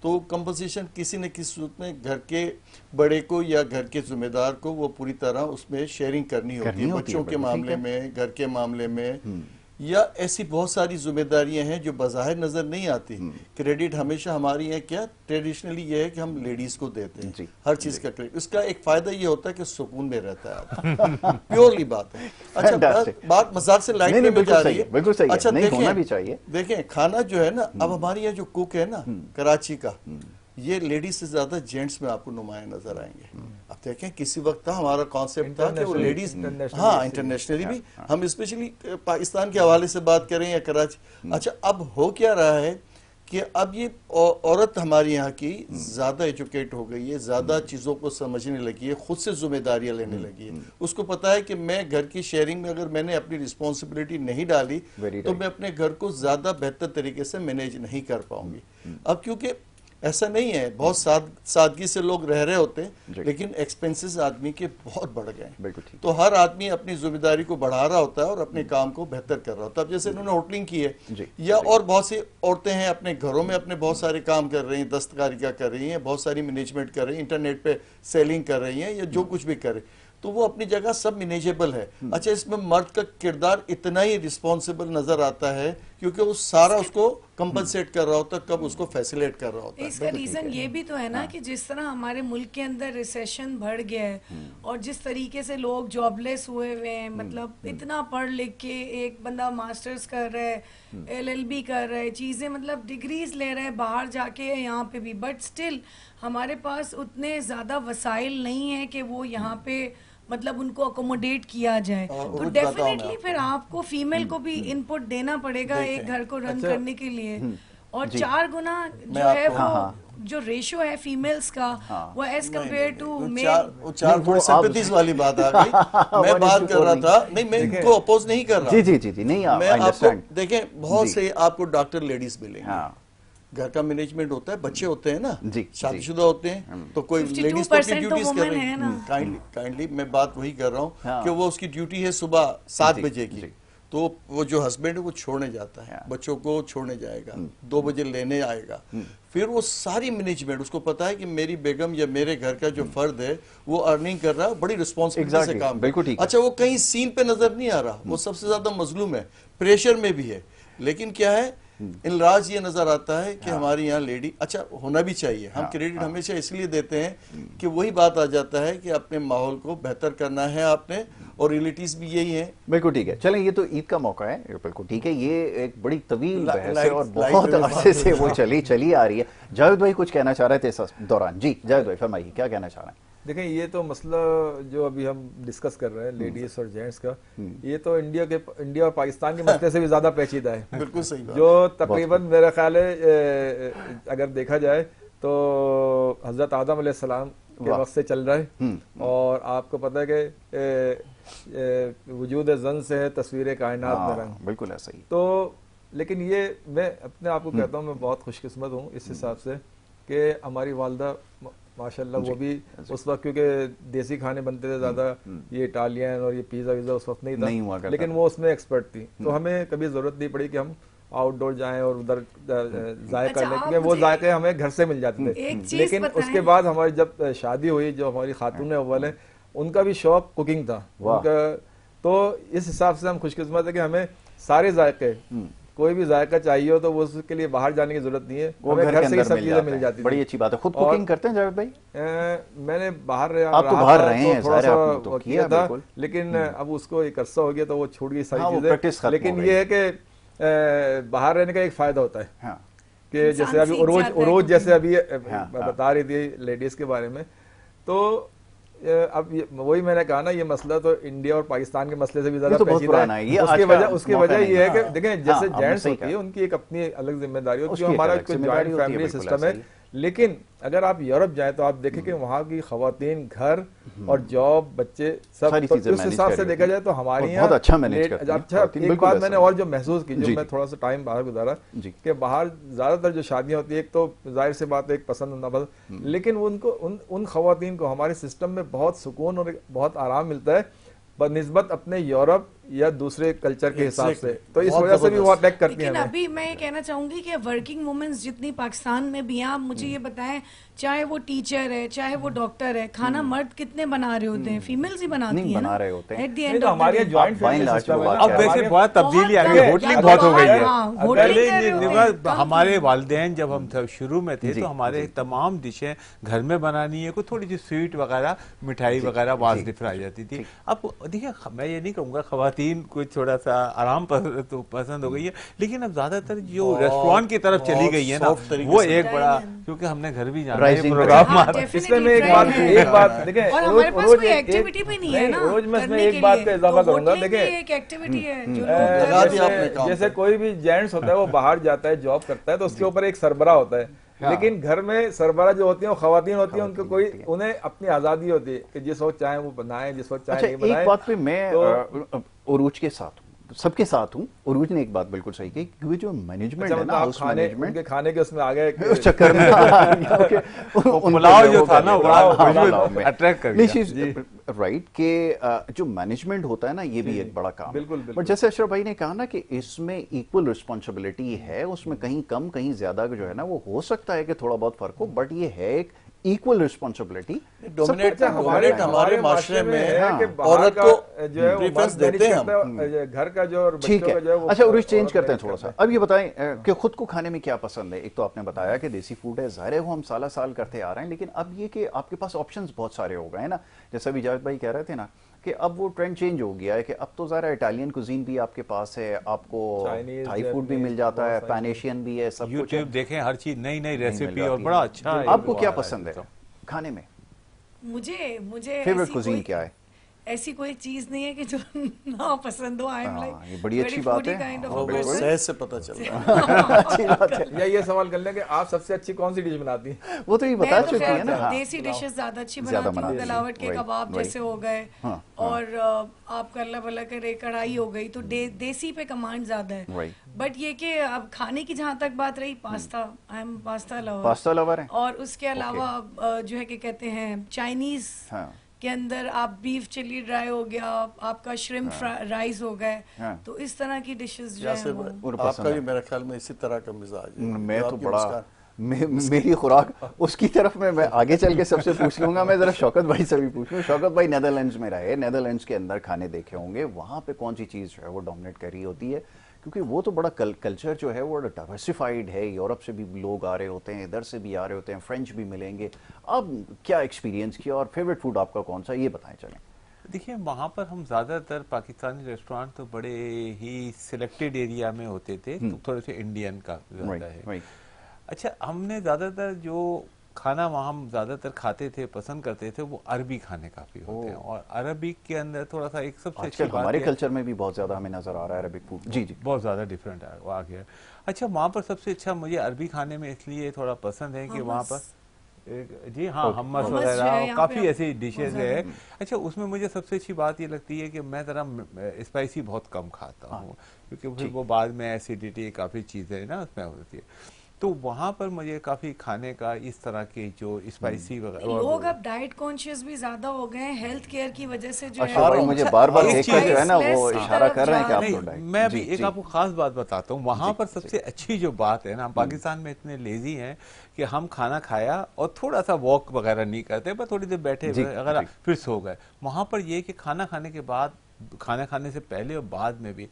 تو کمپنسیشن کسی نہ کسی صورت میں گھر کے بڑے کو یا گھر کے ذمہ دار کو وہ پوری طرح اس میں شیئرنگ کرنی ہوتی ہے, بچوں کے معاملے میں, گھر کے معاملے میں, یا ایسی بہت ساری ذمہ داریاں ہیں جو بظاہر نظر نہیں آتی. کریڈٹ ہمیشہ ہماری ہے کیا ٹریڈیشنلی یہ ہے کہ ہم لیڈیز کو دیتے ہیں ہر چیز کا کریڈٹ. اس کا ایک فائدہ یہ ہوتا ہے کہ سکون میں رہتا ہے, پیورلی بات ہے. اچھا بات مذاق سے لائٹ میں جا رہی ہے. اچھا دیکھیں کھانا جو ہے نا اب ہماری یہ جو کوک ہے نا کراچی کا یہ لیڈیز سے زیادہ جینٹس میں آپ کو نمایاں نظر آئیں گے. اب دیکھیں کسی وقت تھا ہمارا کانسیپٹ تھا کہ وہ لیڈیز, ہاں انٹرنیشنلی بھی, ہم اسپیشلی پاکستان کے حوالے سے بات کریں یا کراچی. اچھا اب ہو کیا رہا ہے کہ اب یہ عورت ہماری یہاں کی زیادہ ایجوکیٹ ہو گئی ہے, زیادہ چیزوں کو سمجھنے لگی ہے, خود سے ذمہ داریاں لینے لگی ہے. اس کو پتا ہے کہ میں گھر کی شیئرنگ میں اگر میں نے اپنی رسپانسبلٹی نہیں ڈالی تو میں اپنے گھر کو زیادہ بہتر طریقے سے مینیج نہیں کر پاؤں گی. اب کیونکہ ایسا نہیں ہے, بہت سادگی سے لوگ رہ رہے ہوتے ہیں لیکن ایکسپینسز آدمی کے بہت بڑھ گئے ہیں. تو ہر آدمی اپنی ذمہ داری کو بڑھا رہا ہوتا ہے اور اپنے کام کو بہتر کر رہا ہوتا ہے. اب جیسے انہوں نے ہوٹلنگ کی ہے یا اور بہت سی عورتیں ہیں اپنے گھروں میں اپنے بہت سارے کام کر رہی ہیں, دستکاری کا کر رہی ہیں, بہت ساری مینجمنٹ کر رہی ہیں, انٹرنیٹ پہ سیلنگ کر رہی ہیں یا جو کچھ بھی کر رہی ہیں, تو وہ اپنی جگہ سب مینیجیبل ہے. اچھا اس میں مرد کا کردار اتنا ہی رسپانسبل نظر آتا ہے کیونکہ وہ سارا اس کو کمپنسیٹ کر رہا ہوتا ہے, کب اس کو فیسیلیٹ کر رہا ہوتا ہے. اس کا ریزن یہ بھی تو ہے نا کہ جس طرح ہمارے ملک کے اندر ریسیشن بڑھ گیا ہے اور جس طریقے سے لوگ جاب لیس ہوئے ہوئے ہیں, مطلب اتنا پڑھ لکھ کے ایک بندہ ماسٹرز کر رہا ہے, LLB کر رہا ہے, چیزیں مطلب ڈگریز لے رہے ہیں باہر جا کے یہاں پہ بھی, بٹ سٹل ہمارے پاس اتنے زیادہ وسائل نہیں ہیں کہ وہ یہاں پہ مطلب ان کو اکوموڈیٹ کیا جائے. تو ڈیفینیٹلی پھر آپ کو فیمیل کو بھی ان پٹ دینا پڑے گا ایک گھر کو رن کرنے کے لیے, اور 4 گنا جو ہے وہ جو ریشو ہے فیمیلز کا وہ ایز کمپیئر ٹو میل. 4 تھوڑی سمپتھیز والی بات آ گئی. میں بات کر رہا تھا, نہیں میں ان کو اپوز نہیں کر رہا. جی نہیں میں آپ کو دیکھیں بہت سے آپ کو ڈاکٹر لیڈیز ملیں گے, گھر کا مینجمنٹ ہوتا ہے, بچے ہوتے ہیں نا, شادی شدہ ہوتے ہیں, تو کوئی لیڈیز تو اپنی ڈیوٹیز کر رہی ہیں. کائنڈلی میں بات وہی کر رہا ہوں کہ وہ اس کی ڈیوٹی ہے صبح 7 بجے کی, تو وہ جو ہسبینڈ ہے وہ چھوڑنے جاتا ہے, بچوں کو چھوڑنے جائے گا, 2 بجے لینے آئے گا, پھر وہ ساری مینجمنٹ اس کو پتا ہے کہ میری بیگم یا میرے گھر کا جو فرد ہے وہ ارننگ کر رہا ہے, بڑی رسپانسبلٹی سے کام کر رہا ہے. اچھا وہ کہیں سین پہ نظر نہیں آ رہا, وہ سب سے زیادہ مظلوم ہے, پریشر میں بھی ہے, لیکن کیا ہے انراج یہ نظر آتا ہے کہ ہماری یہاں لیڈی, اچھا ہونا بھی چاہیے, ہم کریڈٹ ہمیشہ اس لیے دیتے ہیں کہ وہی بات آ جاتا ہے کہ اپنے ماحول کو بہتر کرنا ہے آپ نے, اور ریلیٹیز بھی یہی ہیں. بالکل ٹھیک ہے, چلیں یہ تو عید کا موقع ہے, بالکل ٹھیک ہے, یہ ایک بڑی طویل بحث ہے اور بہت عرصے سے وہ چلی آ رہی ہے. جاوید بھائی کچھ کہنا چاہ رہے تھے اس دوران. جی جاوید بھائی فرمائیے کیا کہنا چاہ رہے ہیں. دیکھیں یہ تو مسئلہ جو ابھی ہم ڈسکس کر رہے ہیں لیڈیز اور جینٹس کا, یہ تو انڈیا اور پاکستان کے مسئلے سے بھی زیادہ پیچیدہ ہے. بالکل صحیح بات, جو تقریباً میرا خیال ہے اگر دیکھا جائے تو حضرت آدم علیہ السلام کے وقت سے چل رہا ہے, اور آپ کو پتہ ہے کہ وجود زن سے ہے تصویر کائنات میں رنگ. بالکل ایسا ہی. تو لیکن یہ میں اپنے آپ کو کہتا ہوں میں بہت خوش قسمت ہوں اس حساب سے کہ ہماری والدہ ماشاءاللہ وہ بھی اس وقت کیونکہ دیسی کھانے بنتے تھے زیادہ, یہ اٹالین اور یہ پیزا ویزا اس وقت نہیں تھا, لیکن وہ اس میں ایکسپرٹ تھی, تو ہمیں کبھی ضرورت نہیں پڑی کہ ہم آؤٹ ڈور جائیں اور ادھر ذائقہ لیں, کیونکہ وہ ذائقے ہمیں گھر سے مل جاتے تھے. لیکن اس کے بعد ہماری جب شادی ہوئی, جو ہماری خاتون اول ہیں ان کا بھی شوق کوکنگ تھا, تو اس حساب سے ہم خوش قسمت ہے کہ ہمیں سارے ذائقے کوئی بھی ذائقہ چاہیے ہو تو وہ اس کے لیے باہر جانے کی ضرورت نہیں ہے, وہ گھر سے ہی سب چیزیں مل جاتی ہیں. بڑی اچھی بات ہے. خود کوکنگ کرتے ہیں جاوید بھائی؟ میں نے باہر آپ تو باہر رہے ہیں, تھوڑا سا کیا تھا, لیکن اب اس کو ایک عرصہ ہو گیا تو وہ چھوٹ گئی ساری چیزیں. لیکن یہ ہے کہ باہر رہنے کا ایک فائدہ ہوتا ہے کہ جیسے ابھی عروج جیسے ابھی بتا رہی تھی لیڈیز کے بارے میں, تو اب وہی میں نے کہا نا, یہ مسئلہ تو انڈیا اور پاکستان کے مسئلے سے بھی زیادہ پیچیدہ ہے. اس کی وجہ یہ ہے کہ دیکھیں جیسے جینٹس ہوتی ہے ان کی ایک اپنی الگ ذمہ داری ہوتی ہے, ہمارا جوائنٹ فیملی سسٹم ہے. لیکن اگر آپ یورپ جائیں تو آپ دیکھیں کہ وہاں کی خواتین گھر اور جاب بچے سب, اس حساب سے دیکھا جائے تو ہمارے یہاں اچھا. ایک بات میں نے اور جو محسوس کی, جو میں تھوڑا سا ٹائم باہر گزارا, کہ باہر زیادہ تر جو شادیاں ہوتی ہیں, ایک تو ظاہر سی بات ہے ایک پسند نہ پسند, لیکن ان خواتین کو ہمارے سسٹم میں بہت سکون اور بہت آرام ملتا ہے بنسبت اپنے یورپ یا دوسرے کلچر کے حساب سے, تو اس وجہ سے بھی وہ اٹیک کرتی ہیں. لیکن ابھی میں یہ کہنا چاہوں گی کہ ورکنگ وومنز جتنی پاکستان میں بھی ہیں, آپ مجھے یہ بتائیں, چاہے وہ ٹیچر ہے چاہے وہ ڈاکٹر ہے, کھانا مرد کتنے بنا رہے ہوتے ہیں؟ فیمیلز ہی بناتی ہیں بنا رہے ہوتے ہیں. ہمارے جوائنٹ فیملی سسٹم ہے. اب ویسے بہت تبدیلی آ گئی, ہوٹلنگ بہت ہو گئی ہے. ہمارے والدین جب ہم شروع میں تھے تو ہمارے تمام ڈشیں گھر میں بنانی ہے, کوئی تھوڑی سی سویٹ وغیرہ مٹھائی وغیرہ واضح فرائی جاتی تھی. اب دیکھیں میں یہ نہیں کہوں گا خواتین کو تھوڑا سا آرام پسند ہو گئی ہے, لیکن اب زیادہ تر جو ریسٹورانٹ کی طرف چلی گئی ہے نا, وہ ایک بڑا, کیونکہ ہم نے گھر بھی جانا ہے پروگرام. اس میں ایک بات دیکھیں, روز میں ایک بات کا اضافہ کروں گا. دیکھیں جیسے کوئی بھی جینٹس ہوتا ہے وہ باہر جاتا ہے جاب کرتا ہے تو اس کے اوپر ایک سربراہ ہوتا ہے, لیکن گھر میں سربراہ جو ہوتی ہیں وہ خواتین ہوتی ہیں, ان کو انہیں اپنی آزادی ہوتی ہے کہ جس وقت چاہیں وہ بنائیں, جس وقت چاہیں نہیں بنائیں. ایک بات پہ میں عروج کے ساتھ ہوں, سب کے ساتھ ہوں. عروج نے ایک بات بالکل صحیح کی, کیونکہ جو مینجمنٹ ہے نا, ہاؤس مینجمنٹ کے کھانے کے اس میں آگے اس چکر میں پلاؤ جو تھا نا وہ اٹریکٹ کر گیا, رائٹ, کہ جو مینجمنٹ ہوتا ہے نا یہ بھی ایک بڑا کام ہے. بٹ جیسے اشرف بھائی نے کہا نا کہ اس میں ایکول رسپانسبلٹی ہے, اس میں کہیں کم کہیں زیادہ جو ہے نا وہ ہو سکتا ہے کہ تھوڑا بہت فرق ہو, بٹ یہ ہے ایک ایکول رسپانسبلٹی. ڈومینیٹ ہمارے معاشرے میں عورت کو پریفرنس دیتے ہیں ہم, گھر کا جو, ٹھیک ہے. اچھا عروج چینج کرتے ہیں تھوڑا سا. اب یہ بتائیں کہ خود کو کھانے میں کیا پسند ہے. ایک تو آپ نے بتایا کہ دیسی فوڈ ہے, ظاہر ہے وہ ہم سالہ سال کرتے آ رہے ہیں, لیکن اب یہ کہ آپ کے پاس آپشنز بہت سارے ہو گئے ہیں نا. جیسا بھی جاوید بھائی کہہ رہے تھے نا کہ اب وہ ٹرینڈ چینج ہو گیا ہے کہ اب تو ظاہر اٹالین کوزین بھی آپ کے پاس ہے, آپ کو تھائی فوڈ بھی مل جاتا ہے, پین ایشین بھی ہے, سب کچھ. یوٹیوب دیکھیں ہر چیز نئی نئی ریسیپی اور بڑا اچھا. آپ کو کیا پسند ہے کھانے میں؟ مجھے فیوریٹ کوزین کیا ہے؟ ایسی کوئی چیز نہیں ہے کہ جو نہ پسند ہو. یہ بڑی اچھی بات ہے, صحت سے پتہ چل رہا ہے. اچھی بات ہے. یا یہ سوال کر لیں کہ آپ سب سے اچھی کون سی ڈش بناتی ہیں؟ وہ تو یہ بتا چکی ہے نا, دیسی ڈشز زیادہ اچھی بناتی ہوں. دلاوٹ کے کباب جیسے ہو گئے, اور آپ کا اللہ بھلا کرے کڑھائی ہو گئی, تو دیسی پہ کمانڈ زیادہ ہے. بٹ یہ کہ اب کھانے کی جہاں تک بات رہی, pasta, I am pasta lover, اور اس کے علاوہ جو ہے کہ کہتے ہیں چائنیز کے اندر آپ بیف چلی ڈرائی ہو گیا, آپ کا شرمپ رائس ہو گئے, تو اس طرح کی ڈشز جو ہیں آپ کا بھی میرے خیال میں اسی طرح کا مزاج ہے. میں تو بڑا میری خوراک اس کی طرف میں آگے چل کے سب سے پوچھ لوں گا. میں ذرا شوکت بھائی سے بھی پوچھ لوں. شوکت بھائی نیدرلینڈز میں رہے, نیدرلینڈز کے اندر کھانے دیکھے ہوں گے, وہاں پہ کون سی چیز جو ہے وہ ڈومینیٹ کر رہی ہوتی ہے؟ کیونکہ وہ تو بڑا کلچر جو ہے وہ ڈائیورسفائڈ ہے, یورپ سے بھی لوگ آ رہے ہوتے ہیں, ادھر سے بھی آ رہے ہوتے ہیں, فرینچ بھی ملیں گے. اب کیا ایکسپیرینس کیا اور فیوریٹ فوڈ آپ کا کون سا, یہ بتائیں. چلیں دیکھیں وہاں پر ہم زیادہ تر پاکستانی ریسٹورانٹ تو بڑے ہی سلیکٹڈ ایریا میں ہوتے تھے, تو تھوڑے سے انڈین کا زیادہ ہے. اچھا ہم نے زیادہ تر جو کھانا وہاں ہم زیادہ تر کھاتے تھے, پسند کرتے تھے, وہ عربی کھانے کافی ہوتے ہیں. اور عربک کے اندر تھوڑا سا ایک سب سے اچھی بات ہمارے کلچر میں بھی بہت زیادہ ہمیں نظر آ رہا ہے عربک فوڈ. جی بہت زیادہ ڈفرینٹ آ گیا. اچھا وہاں پر سب سے اچھا مجھے عربی کھانے میں اس لیے تھوڑا پسند ہے کہ وہاں پر جی ہاں حمص وغیرہ کافی ایسی ڈشز ہے. اچھا اس میں مجھے سب سے اچھی بات یہ لگتی ہے کہ میں ذرا اسپائسی بہت کم کھاتا ہوں, کیونکہ پھر وہ بعد میں ایسیڈیٹی کافی چیزیں نا اس میں ہوتی ہے. تو وہاں پر مجھے کافی کھانے کا اس طرح کے جو اسپائسی وغیرہ, لوگ اب ڈائٹ کانشیس بھی زیادہ ہو گئے ہیں ہیلتھ کیئر کی وجہ سے. جو ہے مجھے بار بار دیکھ کر جو ہے نا وہ اشارہ کر رہے ہیں کہ آپ کو ڈائٹ. میں بھی ایک آپ کو خاص بات بتاتا ہوں, وہاں پر سب سے اچھی جو بات ہے نا, پاکستان میں اتنے لیزی ہیں کہ ہم کھانا کھایا اور تھوڑا سا واک وغیرہ نہیں کرتے, بس تھوڑی دیر بیٹھے ہوئے اگر پھر سو گئے. وہاں پر یہ کہ کھانا کھانے کے بعد کھانا کھانے سے پہلے اور بعد میں بھی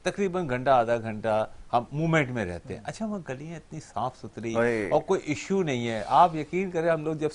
تقریباً گھنٹہ آدھا گھنٹہ ہم موومنٹ میں رہتے ہیں. اچھا وہاں گلیاں اتنی صاف ستھری اور کوئی ایشو نہیں ہے. آپ یقین کریں ہم لوگ جب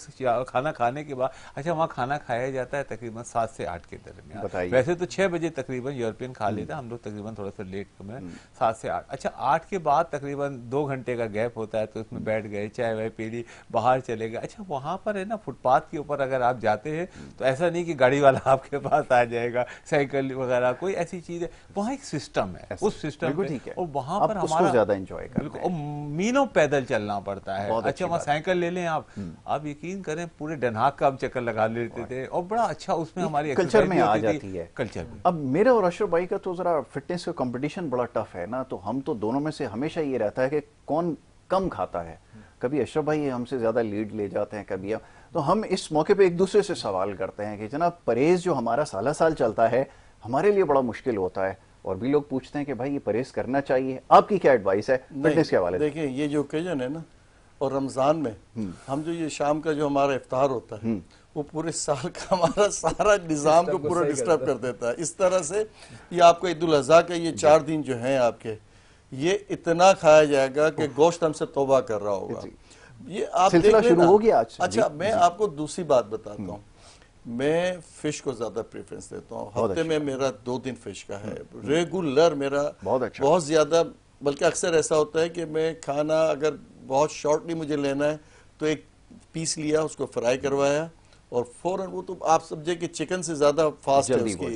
کھانا کھانے کے بعد, اچھا وہاں کھانا کھایا جاتا ہے تقریباً 7 سے 8 کے درمیان, ویسے تو 6 بجے تقریباً یورپین کھا لیتے ہیں, ہم لوگ تقریباً تھوڑا سا لیٹ میں 7 سے 8. اچھا 8 کے بعد تقریباً 2 گھنٹے کا گیپ ہوتا ہے, تو اس میں بیٹھ گئے, چائے وائے پی لی, باہر چلے گئے. اچھا وہاں پر ہے نا فٹ پاتھ کے اوپر اگر آپ جاتے ہیں تو ایسا نہیں کہ گاڑی والا آپ کے پاس آ جائے گا, سائیکل وغیرہ کوئی ایسی چیز ہے, وہاں ایک سسٹم ہے, اس سسٹم پہ, اور وہاں پر ہمارا زیادہ انجوائے کرتے ہیں, مینوں پیدل چلنا پڑتا ہے. اچھا وہاں سائیکل لے لیں آپ یقین کریں پورے ڈنہاک کا ہم چکر لگا لیتے تھے, اور بڑا اچھا اس میں ہماری کلچر میں آ جاتی ہے. کلچر میں اب میرے اور اشرف بھائی کا تو ذرا فٹنس کا کمپٹیشن بڑا ٹف ہے نا, تو ہم تو دونوں میں سے ہمیشہ یہ رہتا ہے کہ کون کم کھاتا ہے. کبھی اشرف بھائی ہم سے زیادہ لیڈ لے جاتے ہیں, کبھی تو ہم اس موقع پہ ایک دوسرے سے سوال کرتے ہیں کہ جناب پرہیز جو ہمارا سالہ سال چلتا ہے ہمارے لیے بڑا مشکل ہوتا ہے, اور بھی لوگ پوچھتے ہیں کہ بھائی یہ پرہیز کرنا چاہیے, آپ کی کیا ایڈوائس ہے فٹنس کے حوالے سے؟ دیکھیں یہ جو اوکیجن ہے نا, اور رمضان میں ہم جو یہ شام کا جو ہمارا افطار ہوتا ہے وہ پورے سال کا ہمارا سارا نظام کو پورا ڈسٹرب کر دیتا ہے. اس طرح سے یہ آپ کو عید الاضحیٰ کے یہ 4 دن جو ہیں آپ کے, یہ اتنا کھایا جائے گا کہ گوشت ہم سے توبہ کر رہا ہوگا. یہ آپ سلسلہ شروع ہو گیا آج. اچھا میں آپ کو دوسری بات بتاتا ہوں, میں فش کو زیادہ پریفرنس دیتا ہوں. ہفتے میں میرا 2 دن فش کا ہے ریگولر میرا, بہت زیادہ, بلکہ اکثر ایسا ہوتا ہے کہ میں کھانا اگر بہت شارٹلی مجھے لینا ہے تو ایک پیس لیا, اس کو فرائی کروایا, اور فوراً وہ تو آپ سمجھے کہ چکن سے زیادہ فاسٹ ہے اس کی,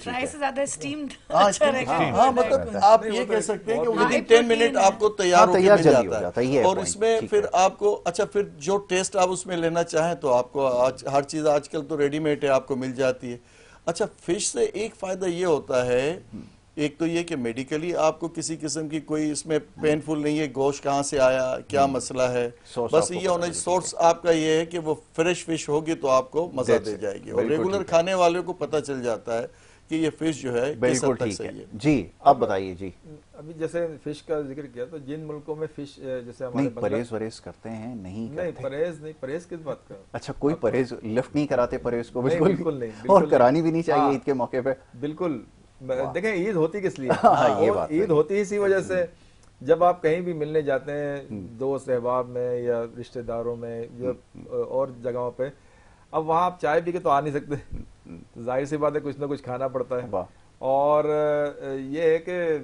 فرائی سے زیادہ اسٹیمڈ. ہاں مطلب آپ یہ کہہ سکتے ہیں کہ ودن 10 منٹ آپ کو تیار ہو کے مل جاتا ہے, اور اس میں پھر آپ کو اچھا پھر جو ٹیسٹ آپ اس میں لینا چاہیں تو آپ کو ہر چیز آج کل تو ریڈی میڈ ہے, آپ کو مل جاتی ہے. اچھا فش سے ایک فائدہ یہ ہوتا ہے, ایک تو یہ کہ میڈیکلی آپ کو کسی قسم کی کوئی اس میں پینفل نہیں ہے, گوشت کہاں سے آیا, کیا مسئلہ ہے, بس یہ ہونا سورس آپ کا یہ ہے کہ وہ فریش فش ہوگی تو آپ کو مزہ دے جائے گی, اور ریگولر کھانے والے کو پتہ چل جاتا ہے کہ یہ فش جو ہے کس حد تک صحیح ہے. جی آپ بتائیے. جی ابھی جیسے فش کا ذکر کیا تو جن ملکوں میں فش جیسے ہمارے پرہیز وریز کرتے ہیں نہیں پرہیز کس بات کا, اچھا کوئی پرہیز لفٹ نہیں کراتے پرہیز کو؟ بالکل نہیں, اور کرانی بھی نہیں چاہیے عید کے موقع پہ. بالکل. دیکھیں عید ہوتی کس لیے, عید ہوتی اسی وجہ سے جب آپ کہیں بھی ملنے جاتے ہیں دوست احباب میں یا رشتہ داروں میں یا اور جگہوں پہ, اب وہاں آپ چائے پی کے تو آ نہیں سکتے, ظاہر سی بات ہے کچھ نہ کچھ کھانا پڑتا ہے. اور یہ ہے کہ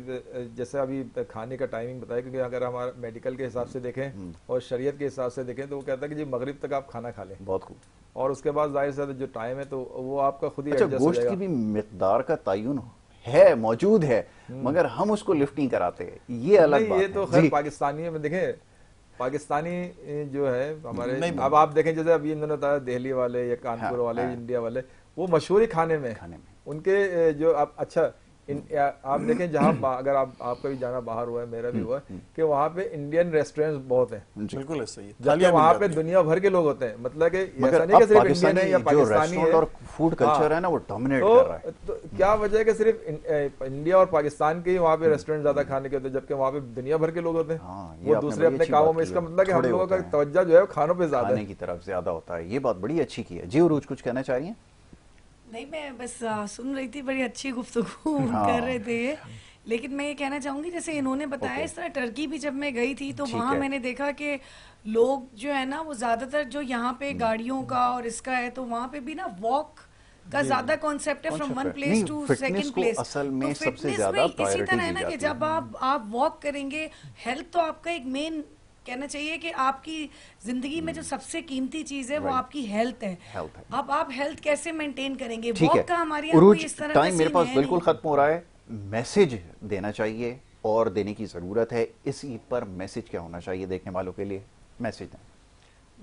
جیسے ابھی کھانے کا ٹائمنگ بتایا, کیونکہ اگر ہمارا میڈیکل کے حساب سے دیکھیں اور شریعت کے حساب سے دیکھیں تو وہ کہتا ہے کہ جی مغرب تک آپ کھانا کھا لیں. بہت خوب. اور اس کے بعد ظاہر سے جو ٹائم ہے تو وہ آپ کا خود ہی ایڈجسٹ ہو جائے گا. گوشت کی بھی مقدار کا تعین ہے, موجود ہے, مگر ہم اس کو لفٹ نہیں کراتے, یہ الگ بات ہے. یہ تو خیر پاکستانیوں میں دیکھیں, پاکستانی جو ہے ہمارے, اب آپ دیکھیں جیسے ابھی انہوں نے بتایا دہلی والے یا کانپور والے انڈیا والے, وہ مشہور ہی کھانے میں ان کے جو اچھا آپ دیکھیں جہاں اگر آپ کا بھی جانا باہر ہوا ہے, میرا بھی ہوا ہے, کہ وہاں پہ انڈین ریسٹورینٹس بہت ہیں. بالکل ایسا ہی ہے, جبکہ وہاں پہ دنیا بھر کے لوگ ہوتے ہیں. مطلب کہ ایسا نہیں کہ صرف انڈین ہے یا پاکستانی ہے, اور فوڈ کلچر ہے نا وہ ڈومینیٹ کر رہا ہے. تو کیا وجہ ہے کہ صرف انڈیا اور پاکستان کے ہی وہاں پہ ریسٹورینٹ زیادہ کھانے کے ہوتے ہیں, جبکہ وہاں پہ دنیا بھر کے لوگ ہوتے ہیں وہ دوسرے اپنے کاموں میں. اس کا مطلب کہ ہم لوگوں کا توجہ جو ہے کھانوں پہ زیادہ ہے, کی طرف زیادہ ہوتا ہے. یہ بات بڑی اچھی کی ہے. جی عروج کچھ کہنا چاہ رہی ہیں؟ نہیں میں بس سن رہی تھی, بڑی اچھی گفتگو کر رہے تھے, لیکن میں یہ کہنا چاہوں گی جیسے انہوں نے بتایا اس طرح ٹرکی بھی جب میں گئی تھی تو وہاں میں نے دیکھا کہ لوگ جو ہے نا وہ زیادہ تر جو یہاں پہ گاڑیوں کا اور اس کا ہے تو وہاں پہ بھی نا واک کا زیادہ کانسیپٹ ہے from one place to second place. اصل میں سب سے فٹنس زیادہ میں اسی طرح ہے نا کہ جب آپ واک کریں گے, ہیلتھ تو آپ کا ایک مین کہنا چاہیے کہ آپ کی زندگی میں جو سب سے قیمتی چیز ہے وہ آپ کی ہیلتھ ہے. اب آپ ہیلتھ کیسے مینٹین کریں گے؟ واک کا ہماری عروج ٹائم میرے پاس بالکل ختم ہو رہا ہے. میسج دینا چاہیے اور دینے کی ضرورت ہے. اس عید پر میسج کیا ہونا چاہیے دیکھنے والوں کے لیے؟ میسج دیں.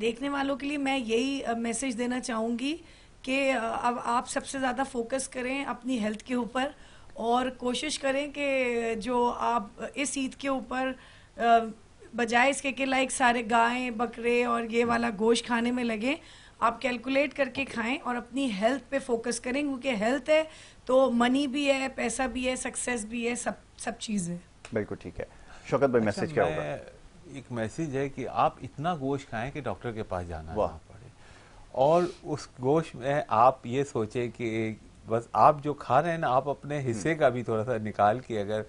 دیکھنے والوں کے لیے میں یہی میسج دینا چاہوں گی کہ اب آپ سب سے زیادہ فوکس کریں اپنی ہیلتھ کے اوپر, اور کوشش کریں کہ جو آپ اس عید کے اوپر بجائے اس کے کہ لائک سارے گائیں بکرے اور یہ والا گوشت کھانے میں لگیں, آپ کیلکولیٹ کر کے کھائیں اور اپنی ہیلتھ پہ فوکس کریں, کیونکہ ہیلتھ ہے تو منی بھی ہے, پیسہ بھی ہے, سکسیس بھی ہے, سب چیز ہے. بالکل ٹھیک ہے. شوکت بھائی میسج کیا ہوگا؟ ایک میسج ہے کہ آپ اتنا گوشت کھائیں کہ ڈاکٹر کے پاس جانا نہ پڑے, اور اس گوشت میں آپ یہ سوچیں کہ بس آپ جو کھا رہے ہیں نا آپ اپنے حصے کا بھی تھوڑا سا نکال کے اگر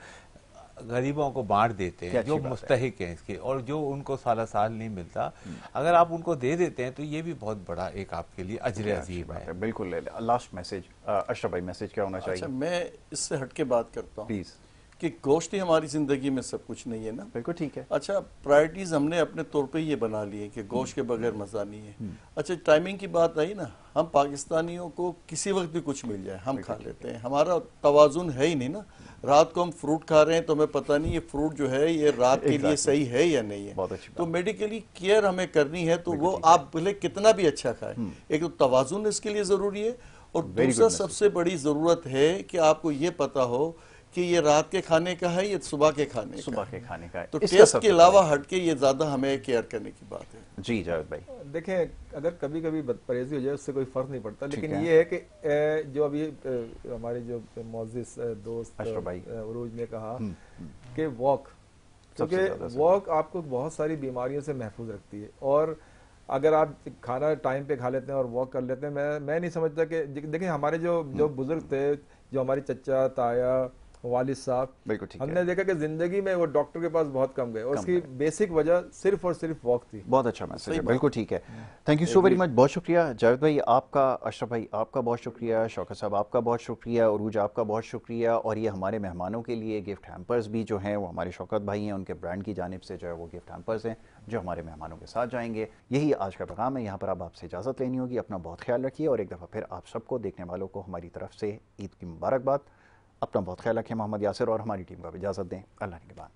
غریبوں کو بانٹ دیتے ہیں جو مستحق ہیں اس کے اور جو ان کو سالہ سال نہیں ملتا، اگر آپ ان کو دے دیتے ہیں تو یہ بھی بہت بڑا ایک آپ کے لیے اجر عظیم ہے۔ بالکل۔ لاسٹ میسج اشرف بھائی، میسج کیا ہونا چاہیے؟ اچھا میں اس سے ہٹ کے بات کرتا ہوں پلیز۔ کہ گوشت ہی ہماری زندگی میں سب کچھ نہیں ہے نا، بالکل ٹھیک ہے۔ اچھا پرائرٹیز ہم نے اپنے طور پہ یہ بنا لی ہے کہ گوشت کے بغیر مزہ نہیں ہے۔ اچھا ٹائمنگ کی بات آئی نا، ہم پاکستانیوں کو کسی وقت بھی کچھ مل جائے ہم کھا لیتے ہیں، ہمارا توازن ہے ہی نہیں نا۔ رات کو ہم فروٹ کھا رہے ہیں تو ہمیں پتہ نہیں یہ فروٹ جو ہے یہ رات کے لیے صحیح ہے یا نہیں ہے، تو میڈیکلی کیئر ہمیں کرنی ہے، تو وہ آپ بھلے کتنا بھی اچھا کھائیں، ایک تو توازن اس کے لیے ضروری ہے، اور دوسرا سب سے بڑی ضرورت ہے کہ آپ کو یہ پتہ ہو کہ یہ رات کے کھانے کا ہے یہ صبح کے کھانے کا ہے، تو ٹیسٹ کے علاوہ ہٹ کے یہ زیادہ ہمیں کیئر کرنے کی بات ہے۔ جی جاوید بھائی دیکھیں اگر کبھی کبھی بد پرہیزی ہو جائے اس سے کوئی فرق نہیں پڑتا، لیکن یہ ہے کہ جو ابھی ہمارے جو معزز دوست عروج نے کہا کہ واک، کیونکہ واک آپ کو بہت ساری بیماریوں سے محفوظ رکھتی ہے، اور اگر آپ کھانا ٹائم پہ کھا لیتے ہیں اور واک کر لیتے ہیں، میں نہیں سمجھتا کہ دیکھیں ہمارے جو بزرگ تھے، جو ہماری چچا تایا والد صاحب، ہم نے دیکھا کہ زندگی میں وہ ڈاکٹر کے پاس بہت کم گئے، اور اس کی بیسک وجہ صرف اور صرف واک تھی۔ بہت اچھا میسج ہے، بالکل ٹھیک ہے۔ تھینک یو سو ویری مچ، بہت شکریہ جاوید بھائی آپ کا، اشرف بھائی آپ کا بہت شکریہ، شوکت صاحب آپ کا بہت شکریہ، عروج آپ کا بہت شکریہ، اور یہ ہمارے مہمانوں کے لیے گفٹ ہیمپرز بھی جو ہیں وہ ہمارے شوکت بھائی ہیں، ان کے برانڈ کی جانب سے جو ہے وہ گفٹ ہیمپرز ہیں جو ہمارے مہمانوں کے ساتھ جائیں گے۔ یہی آج کا پیغام ہے، یہاں پر اب آپ سے اجازت لینی ہوگی، اپنا بہت خیال رکھیے، اور ایک دفعہ پھر آپ سب کو دیکھنے والوں کو ہماری طرف سے عید کی مبارکباد۔ اپنا بہت خیال رکھیں، محمد یاسر اور ہماری ٹیم کو اجازت دیں، اللہ نگہبان۔